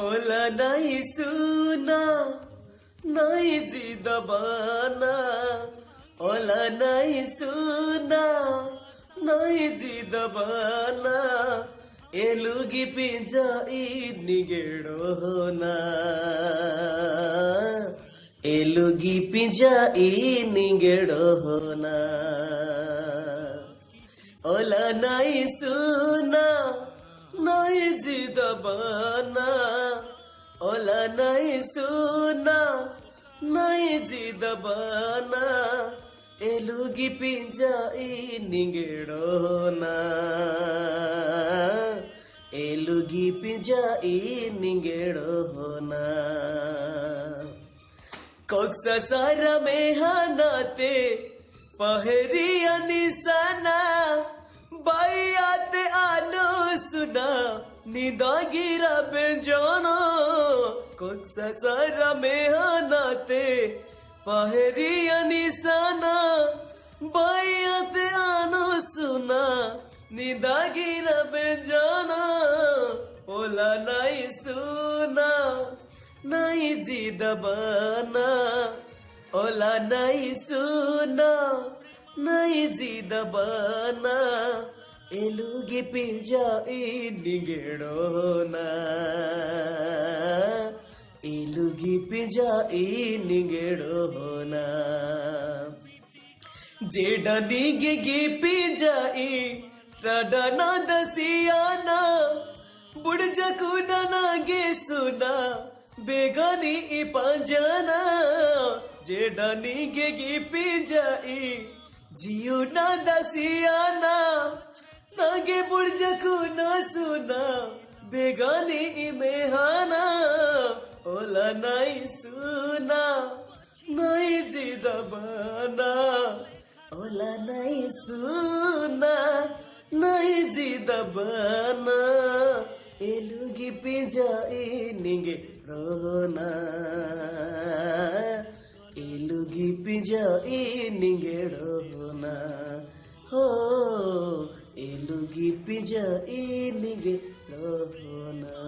OLA নাই সুনা নাই জিদবানা ওলা নাই সুনা নাই জিদবানা এলুগি পিঞ্জাই নিগেড়োনা এলুগি পিঞ্জাই নিগেড়োনা ওলা নাই সুনা নাই জিদবানা ওলা নাই সুনা নাই জিদবানা এলুগি পিঞ্জাই নিগেড়োনা এলুগি পিঞ্জাই নিগেড়োনা कोक्सा सारा मेहनते पहरिया निशाना बायाते आनो सुना निदा गिरा बेजाना कोक्सा सारा मेहनते पहरिया निशाना बायाते आनो सुना निदा गिरा बेजाना ओला नहीं सुना নাই জিদবানা ওলা নাই সুনা নাই জিদবানা এলুগি পিঞ্জাই নিগেড়োনা এলুগি পিঞ্জাই নিগেড়োনা যেডা নিগে পিঞ্জাই রাডানা দসিয়ানা বুড়জকুনা নাগে সুনা बेगानी पंजाना जेडानी गे पिंजाई जियो ना दसियाना नागे बुर्जकु न सुना बेगानी मेहाना ओला नाई सुना नाई जिदबाना ओला नाई सुना नाई जिदबाना एलुगी पिंजाई निगेड़ोना एलुगी पिंजाई निगेड़ोना हो एलुगी पिंजाई निगेड़ोना।